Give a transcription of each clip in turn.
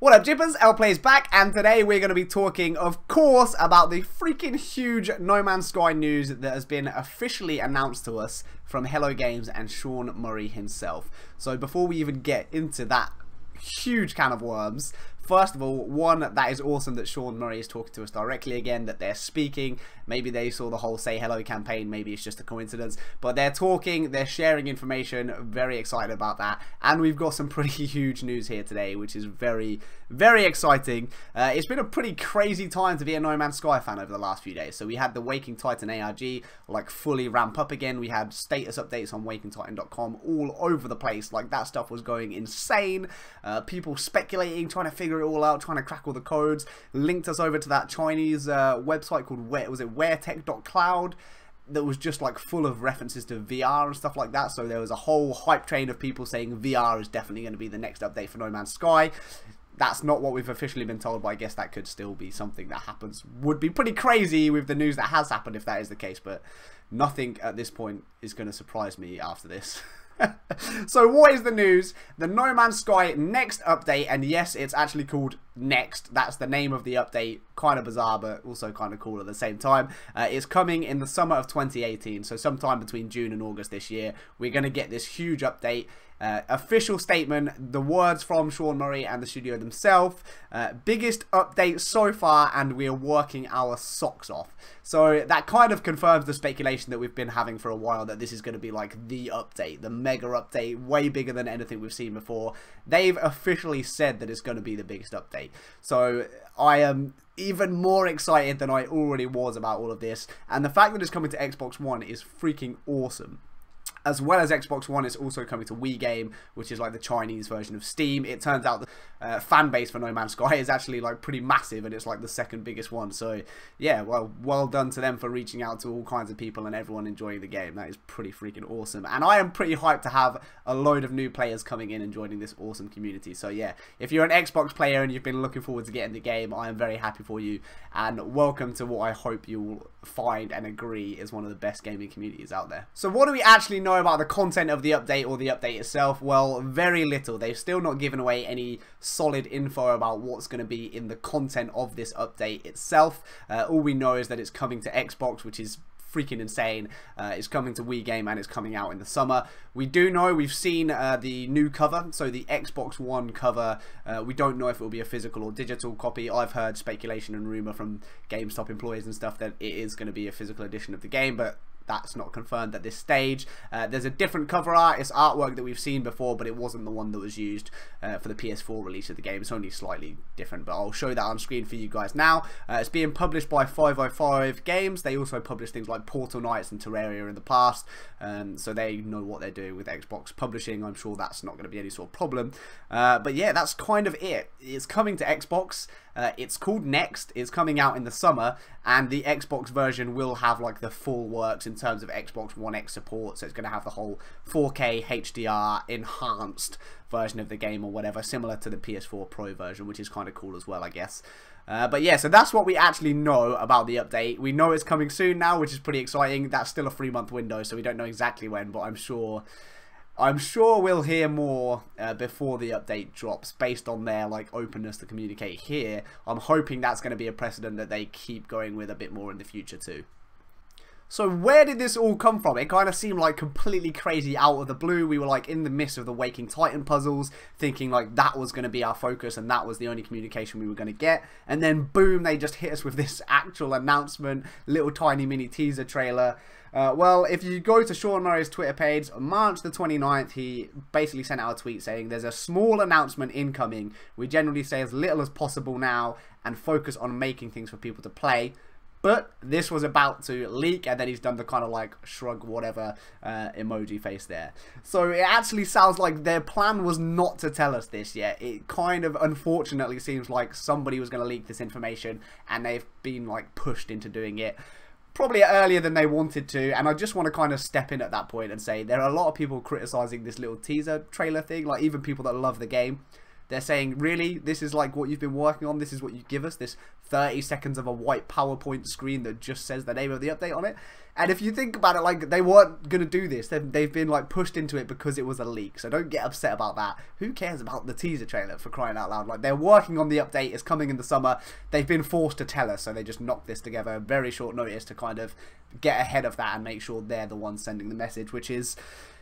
What up, Jippers? LPlay's back, and today we're going to be talking, of course, about the freaking huge No Man's Sky news that has been officially announced to us from Hello Games and Sean Murray himself. So before we even get into that huge can of worms, first of all, one, that is awesome that Sean Murray is talking to us directly again, that they're speaking. Maybe they saw the whole Say Hello campaign, maybe it's just a coincidence, but they're talking, they're sharing information, very excited about that, and we've got some pretty huge news here today, which is very, very exciting. It's been a pretty crazy time to be a No Man's Sky fan over the last few days. So we had the Waking Titan ARG like fully ramp up again, we had status updates on wakingtitan.com all over the place, like that stuff was going insane, people speculating, trying to figure it all out, trying to crack all the codes, linked us over to that Chinese website called weartech.cloud that was just like full of references to VR and stuff like that. So there was a whole hype train of people saying VR is definitely going to be the next update for No Man's Sky. That's not what we've officially been told, but I guess that could still be something that happens. Would be pretty crazy with the news that has happened if that is the case, but nothing at this point is going to surprise me after this. So what is the news? The No Man's Sky next update, and yes, it's actually called Next. That's the name of the update. Kind of bizarre, but also kind of cool at the same time. It's coming in the summer of 2018, so sometime between June and August this year. We're going to get this huge update. Official statement, the words from Sean Murray and the studio themselves, biggest update so far, and we are working our socks off. So that kind of confirms the speculation that we've been having for a while, that this is going to be like the update, the mega update, way bigger than anything we've seen before. They've officially said that it's going to be the biggest update. So I am even more excited than I already was about all of this, and the fact that it's coming to Xbox One is freaking awesome. As well as Xbox One, it's also coming to Wii Game, which is like the Chinese version of Steam. It turns out the fan base for No Man's Sky is actually like pretty massive, and it's like the second biggest one. So yeah, well done to them for reaching out to all kinds of people and everyone enjoying the game. That is pretty freaking awesome, and I am pretty hyped to have a load of new players coming in and joining this awesome community. So yeah, if you're an Xbox player and you've been looking forward to getting the game, I am very happy for you, and welcome to what I hope you will find and agree is one of the best gaming communities out there. So what do we actually know about the content of the update or the update itself? Well, very little. They've still not given away any solid info about what's going to be in the content of this update itself. All we know is that it's coming to Xbox, which is freaking insane. It's coming to Wii Game, and it's coming out in the summer. We do know, we've seen the new cover, so the Xbox One cover. We don't know if it will be a physical or digital copy. I've heard speculation and rumor from GameStop employees and stuff that it is going to be a physical edition of the game, but that's not confirmed at this stage. There's a different cover art. It's artwork that we've seen before, but it wasn't the one that was used for the PS4 release of the game. It's only slightly different, but I'll show that on screen for you guys now. It's being published by 505 Games. They also published things like Portal Knights and Terraria in the past, so they know what they're doing with Xbox publishing. I'm sure that's not going to be any sort of problem. But yeah, that's kind of it. It's coming to Xbox. It's called Next. It's coming out in the summer, and the Xbox version will have like the full works in terms of Xbox One X support. So it's going to have the whole 4K HDR enhanced version of the game or whatever, similar to the PS4 Pro version, which is kind of cool as well, I guess. But yeah, so that's what we actually know about the update. We know it's coming soon now, which is pretty exciting. That's still a 3-month window, so we don't know exactly when, but I'm sure we'll hear more before the update drops, based on their like openness to communicate here. I'm hoping that's going to be a precedent that they keep going with a bit more in the future too. So where did this all come from? It kind of seemed like completely crazy out of the blue. We were like in the midst of the Waking Titan puzzles, thinking like that was going to be our focus and that was the only communication we were going to get. And then boom, they just hit us with this actual announcement, little tiny mini teaser trailer. Well, if you go to Sean Murray's Twitter page, on March the 29th, he basically sent out a tweet saying there's a small announcement incoming. We generally say as little as possible now and focus on making things for people to play. But this was about to leak, and then he's done the kind of like shrug whatever emoji face there. So it actually sounds like their plan was not to tell us this yet. It kind of unfortunately seems like somebody was going to leak this information, and they've been like pushed into doing it probably earlier than they wanted to. And I just want to kind of step in at that point and say there are a lot of people criticizing this little teaser trailer thing, like even people that love the game. They're saying, really, this is like what you've been working on, this is what you give us, this 30 seconds of a white PowerPoint screen that just says the name of the update on it. And if you think about it, like, they weren't going to do this. They've been, like, pushed into it because it was a leak. So don't get upset about that. Who cares about the teaser trailer, for crying out loud? Like, they're working on the update. It's coming in the summer. They've been forced to tell us. So they just knocked this together very short notice to kind of get ahead of that and make sure they're the ones sending the message, which is...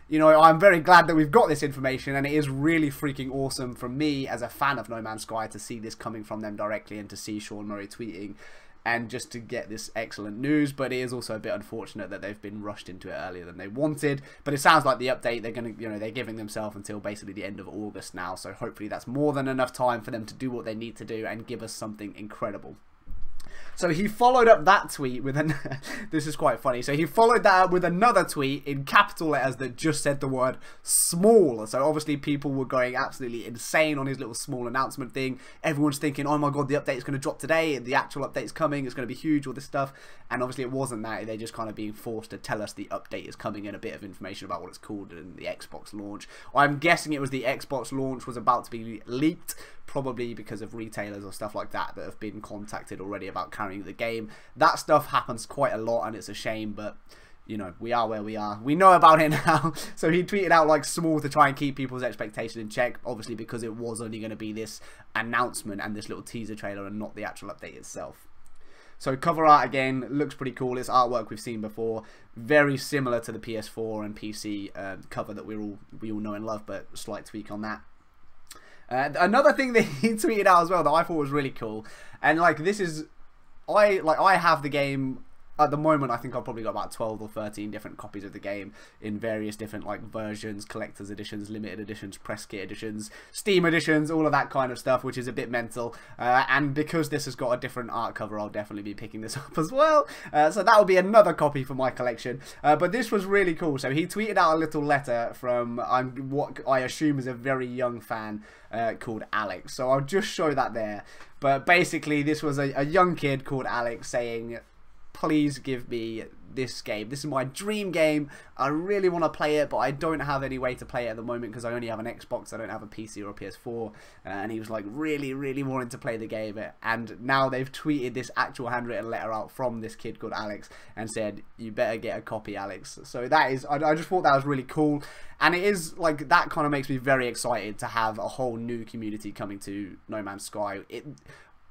You know, I'm very glad that we've got this information, and it is really freaking awesome for me as a fan of No Man's Sky to see this coming from them directly and to see Sean Murray tweeting and just to get this excellent news. But it is also a bit unfortunate that they've been rushed into it earlier than they wanted. But it sounds like the update, they're going to, you know, they're giving themselves until basically the end of August now. So hopefully that's more than enough time for them to do what they need to do and give us something incredible. So he followed up that tweet with an... This is quite funny. So he followed that up with another tweet in capital letters that just said the word small. So obviously people were going absolutely insane on his little small announcement thing. Everyone's thinking, oh my god, the update's going to drop today. The actual update's coming. It's going to be huge, all this stuff. And obviously it wasn't that. They're just kind of being forced to tell us the update is coming and a bit of information about what it's called and the Xbox launch. I'm guessing it was the Xbox launch was about to be leaked, probably because of retailers or stuff like that that have been contacted already about carrying the game. That stuff happens quite a lot and it's a shame, but you know, we are where we are. We know about it now. So he tweeted out like small to try and keep people's expectation in check, obviously because it was only going to be this announcement and this little teaser trailer and not the actual update itself. So cover art again looks pretty cool. It's artwork we've seen before, very similar to the PS4 and PC cover that we all know and love, but slight tweak on that. Another thing that he tweeted out as well that I thought was really cool, and like this is, I have the game at the moment. I think I've probably got about 12 or 13 different copies of the game in various different like versions, collector's editions, limited editions, press kit editions, Steam editions, all of that kind of stuff, which is a bit mental. And because this has got a different art cover, I'll definitely be picking this up as well. So that will be another copy for my collection. But this was really cool. So he tweeted out a little letter from what I assume is a very young fan called Alex. So I'll just show that there. But basically this was a young kid called Alex saying, please give me this game. This is my dream game. I really want to play it, but I don't have any way to play it at the moment because I only have an Xbox. I don't have a PC or a PS4. And he was like really, really wanting to play the game. And now they've tweeted this actual handwritten letter out from this kid called Alex and said, you better get a copy, Alex. So that is, I just thought that was really cool. And it is like, that kind of makes me very excited to have a whole new community coming to No Man's Sky.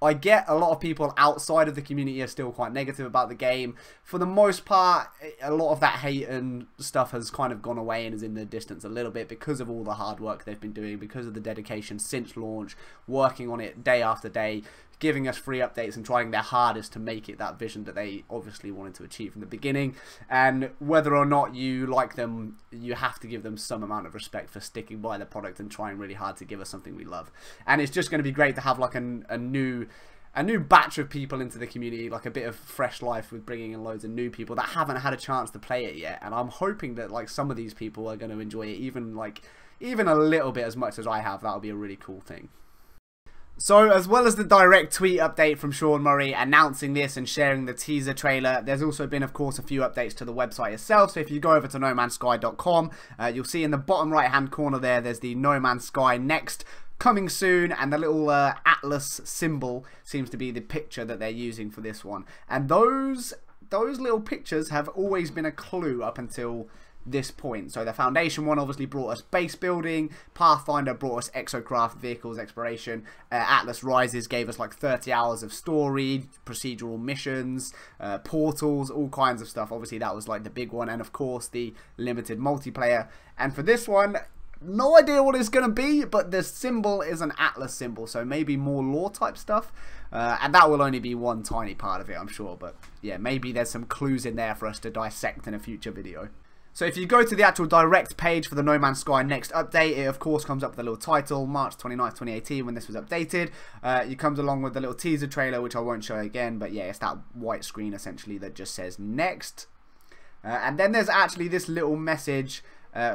I get a lot of people outside of the community are still quite negative about the game. For the most part, a lot of that hate and stuff has kind of gone away and is in the distance a little bit because of all the hard work they've been doing, because of the dedication since launch, working on it day after day, giving us free updates and trying their hardest to make it that vision that they obviously wanted to achieve from the beginning. And whether or not you like them, you have to give them some amount of respect for sticking by the product and trying really hard to give us something we love. And it's just going to be great to have like a new batch of people into the community, like a bit of fresh life with bringing in loads of new people that haven't had a chance to play it yet. And I'm hoping that like some of these people are going to enjoy it even a little bit as much as I have. That'll be a really cool thing. So, as well as the direct tweet update from Sean Murray announcing this and sharing the teaser trailer, there's also been, of course, a few updates to the website itself. So, if you go over to nomansky.com, you'll see in the bottom right-hand corner there's the No Man's Sky Next coming soon, and the little Atlas symbol seems to be the picture that they're using for this one. And those little pictures have always been a clue up until this point. So the Foundation one obviously brought us base building, Pathfinder brought us exocraft vehicles exploration, Atlas Rises gave us like 30 hours of story, procedural missions, portals, all kinds of stuff. Obviously that was like the big one, and of course the limited multiplayer. And for this one, no idea what it's going to be, but the symbol is an Atlas symbol, so maybe more lore type stuff. And that will only be one tiny part of it, I'm sure. But yeah, maybe there's some clues in there for us to dissect in a future video. So if you go to the actual direct page for the No Man's Sky Next update, it of course comes up with a little title, March 29th, 2018, when this was updated. It comes along with the little teaser trailer, which I won't show again, but yeah, it's that white screen essentially that just says Next. And then there's actually this little message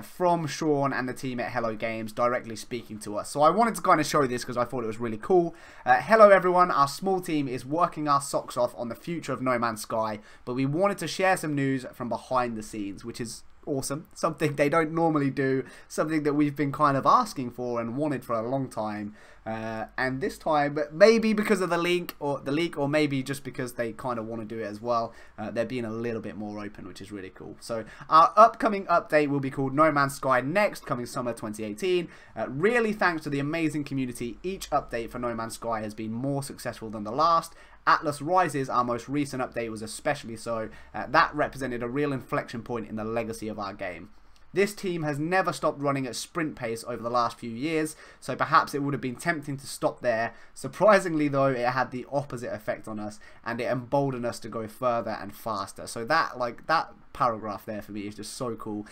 from Sean and the team at Hello Games directly speaking to us. So I wanted to kind of show this because I thought it was really cool. Hello everyone, our small team is working our socks off on the future of No Man's Sky, but we wanted to share some news from behind the scenes, which is awesome, something they don't normally do, something that we've been kind of asking for and wanted for a long time. And this time, maybe because of the leak, or maybe just because they kind of want to do it as well, they're being a little bit more open, which is really cool. So our upcoming update will be called No Man's Sky Next, coming summer 2018. Really thanks to the amazing community, each update for No Man's Sky has been more successful than the last. Atlas Rises, our most recent update, was especially so. That represented a real inflection point in the legacy of our game. This team has never stopped running at sprint pace over the last few years, so perhaps it would have been tempting to stop there. Surprisingly though, it had the opposite effect on us, and it emboldened us to go further and faster. So that paragraph there for me is just so cool.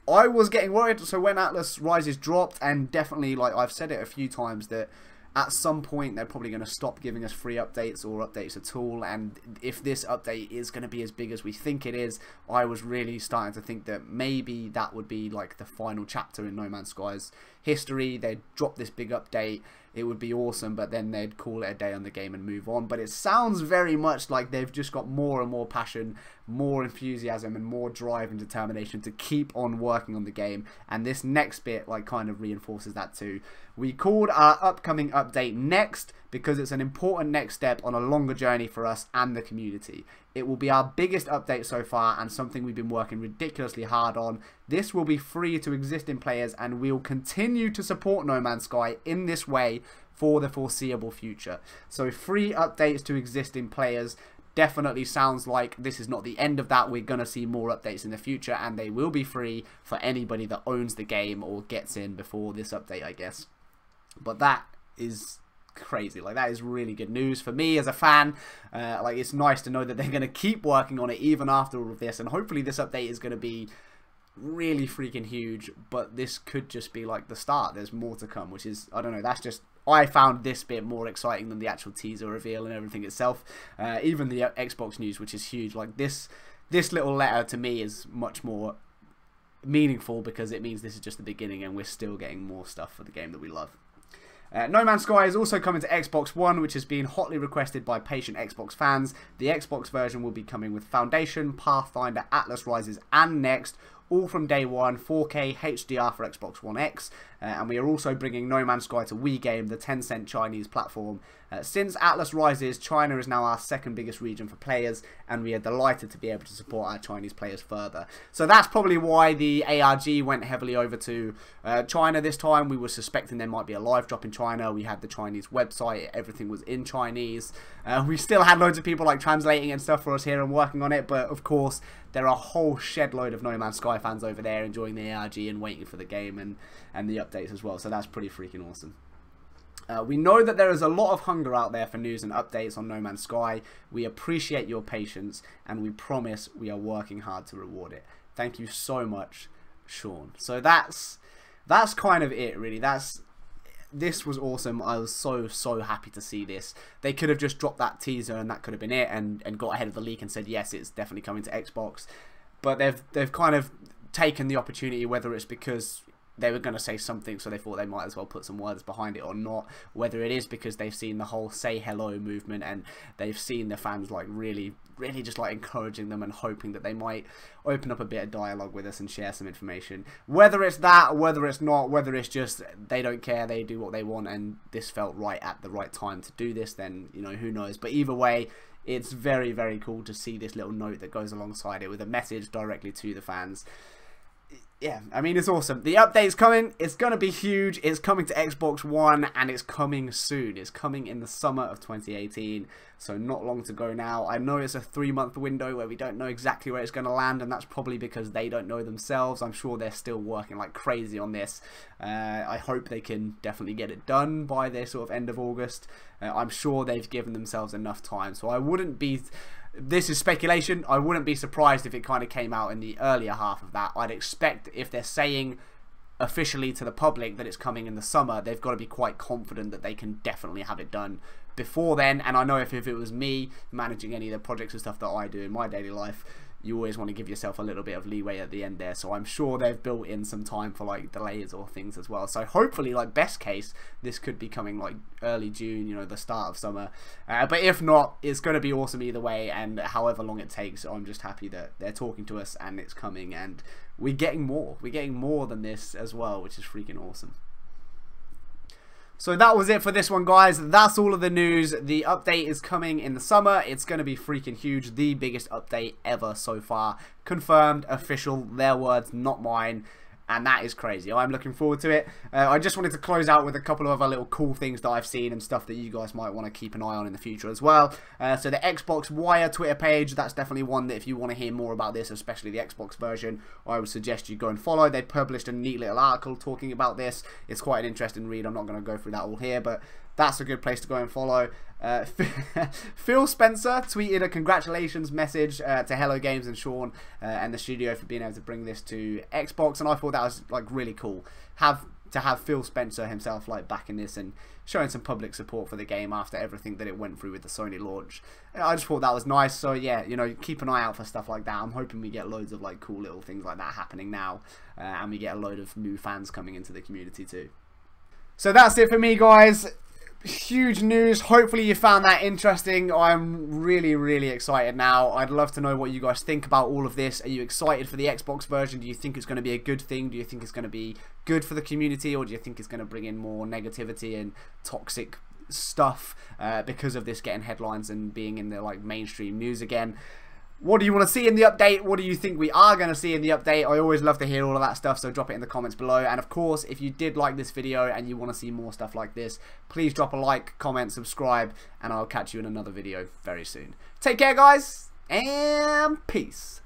I was getting worried, so when Atlas Rises dropped, and definitely, like I've said it a few times, that at some point they're probably going to stop giving us free updates or updates at all, and if this update is going to be as big as we think it is, I was really starting to think that maybe that would be like the final chapter in No Man's Sky's history. They'd drop this big update, it would be awesome, but then they'd call it a day on the game and move on. But it sounds very much like they've just got more and more passion, more enthusiasm, and more drive and determination to keep on working on the game, and this next bit like kind of reinforces that too. We called our upcoming update Next because it's an important next step on a longer journey for us and the community. It will be our biggest update so far and something we've been working ridiculously hard on. This will be free to existing players, and we'll continue to support No Man's Sky in this way for the foreseeable future. So free updates to existing players definitely sounds like this is not the end of that. We're going to see more updates in the future, and they will be free for anybody that owns the game or gets in before this update, I guess. But that is crazy. Like, that is really good news for me as a fan. Like, it's nice to know that they're going to keep working on it even after all of this, and hopefully this update is going to be really freaking huge. But this could just be like the start. There's more to come, which is, I don't know, that's just, I found this bit more exciting than the actual teaser reveal and everything itself. Even the Xbox news, which is huge. Like, this little letter to me is much more meaningful because it means this is just the beginning and we're still getting more stuff for the game that we love. No Man's Sky is also coming to Xbox One, which has been hotly requested by patient Xbox fans. The Xbox version will be coming with Foundation, Pathfinder, Atlas Rises, and Next, all from day one, 4K HDR for Xbox One X, and we are also bringing No Man's Sky to Wii Game, the Tencent Chinese platform. Since Atlas Rises, China is now our second biggest region for players, and we are delighted to be able to support our Chinese players further. So that's probably why the ARG went heavily over to China this time. We were suspecting there might be a live drop in China. We had the Chinese website, everything was in Chinese. We still had loads of people like translating and stuff for us here and working on it, but of course there are a whole shed load of No Man's Sky fans over there enjoying the ARG and waiting for the game and the updates as well, so that's pretty freaking awesome. We know that there is a lot of hunger out there for news and updates on No Man's Sky. We appreciate your patience, and we promise we are working hard to reward it. Thank you so much, Sean. So that's kind of it, really. This was awesome. I was so happy to see this. They could have just dropped that teaser and that could have been it, and got ahead of the leak and said yes, it's definitely coming to Xbox. But they've kind of taken the opportunity, whether it's because they were going to say something, so they thought they might as well put some words behind it or not, whether it is because they've seen the whole say hello movement and they've seen the fans like really just like encouraging them and hoping that they might open up a bit of dialogue with us and share some information. Whether it's that, whether it's not, whether it's just they don't care, they do what they want, and this felt right at the right time to do this, then, you know, who knows. But either way, it's very cool to see this little note that goes alongside it with a message directly to the fans. Yeah, I mean, it's awesome. The update's coming. It's going to be huge. It's coming to Xbox One, and it's coming soon. It's coming in the summer of 2018, so not long to go now. I know it's a 3-month window where we don't know exactly where it's going to land, and that's probably because they don't know themselves. I'm sure they're still working like crazy on this. I hope they can definitely get it done by their sort of end of August. I'm sure they've given themselves enough time, so I wouldn't be... This is speculation. I wouldn't be surprised if it kind of came out in the earlier half of that. I'd expect if they're saying officially to the public that it's coming in the summer, they've got to be quite confident that they can definitely have it done before then. And I know if it was me managing any of the projects and stuff that I do in my daily life, you always want to give yourself a little bit of leeway at the end there. So I'm sure they've built in some time for like delays or things as well. So hopefully, like best case, this could be coming like early June, you know, the start of summer. But if not, it's going to be awesome either way, and however long it takes, I'm just happy that they're talking to us and it's coming, and we're getting more. We're getting more than this as well, which is freaking awesome. So that was it for this one, guys. That's all of the news. The update is coming in the summer. It's going to be freaking huge. The biggest update ever so far. Confirmed, official, their words, not mine. And that is crazy. I'm looking forward to it. I just wanted to close out with a couple of other little cool things that I've seen and stuff that you guys might want to keep an eye on in the future as well. So the Xbox Wire Twitter page, that's definitely one that if you want to hear more about this, especially the Xbox version, I would suggest you go and follow. They published a neat little article talking about this. It's quite an interesting read. I'm not going to go through that all here, but that's a good place to go and follow. Phil Spencer tweeted a congratulations message to Hello Games and Sean and the studio for being able to bring this to Xbox, and I thought that was like really cool. To have Phil Spencer himself like backing this and showing some public support for the game after everything that it went through with the Sony launch. I just thought that was nice. So yeah, you know, keep an eye out for stuff like that. I'm hoping we get loads of like cool little things like that happening now, and we get a load of new fans coming into the community too. So that's it for me, guys. Huge news. Hopefully you found that interesting. I'm really excited now. I'd love to know what you guys think about all of this. Are you excited for the Xbox version? Do you think it's going to be a good thing? Do you think it's going to be good for the community, or do you think it's going to bring in more negativity and toxic stuff because of this getting headlines and being in the like mainstream news again? What do you want to see in the update? What do you think we are going to see in the update? I always love to hear all of that stuff, so drop it in the comments below. And of course, if you did like this video and you want to see more stuff like this, please drop a like, comment, subscribe, and I'll catch you in another video very soon. Take care, guys, and peace.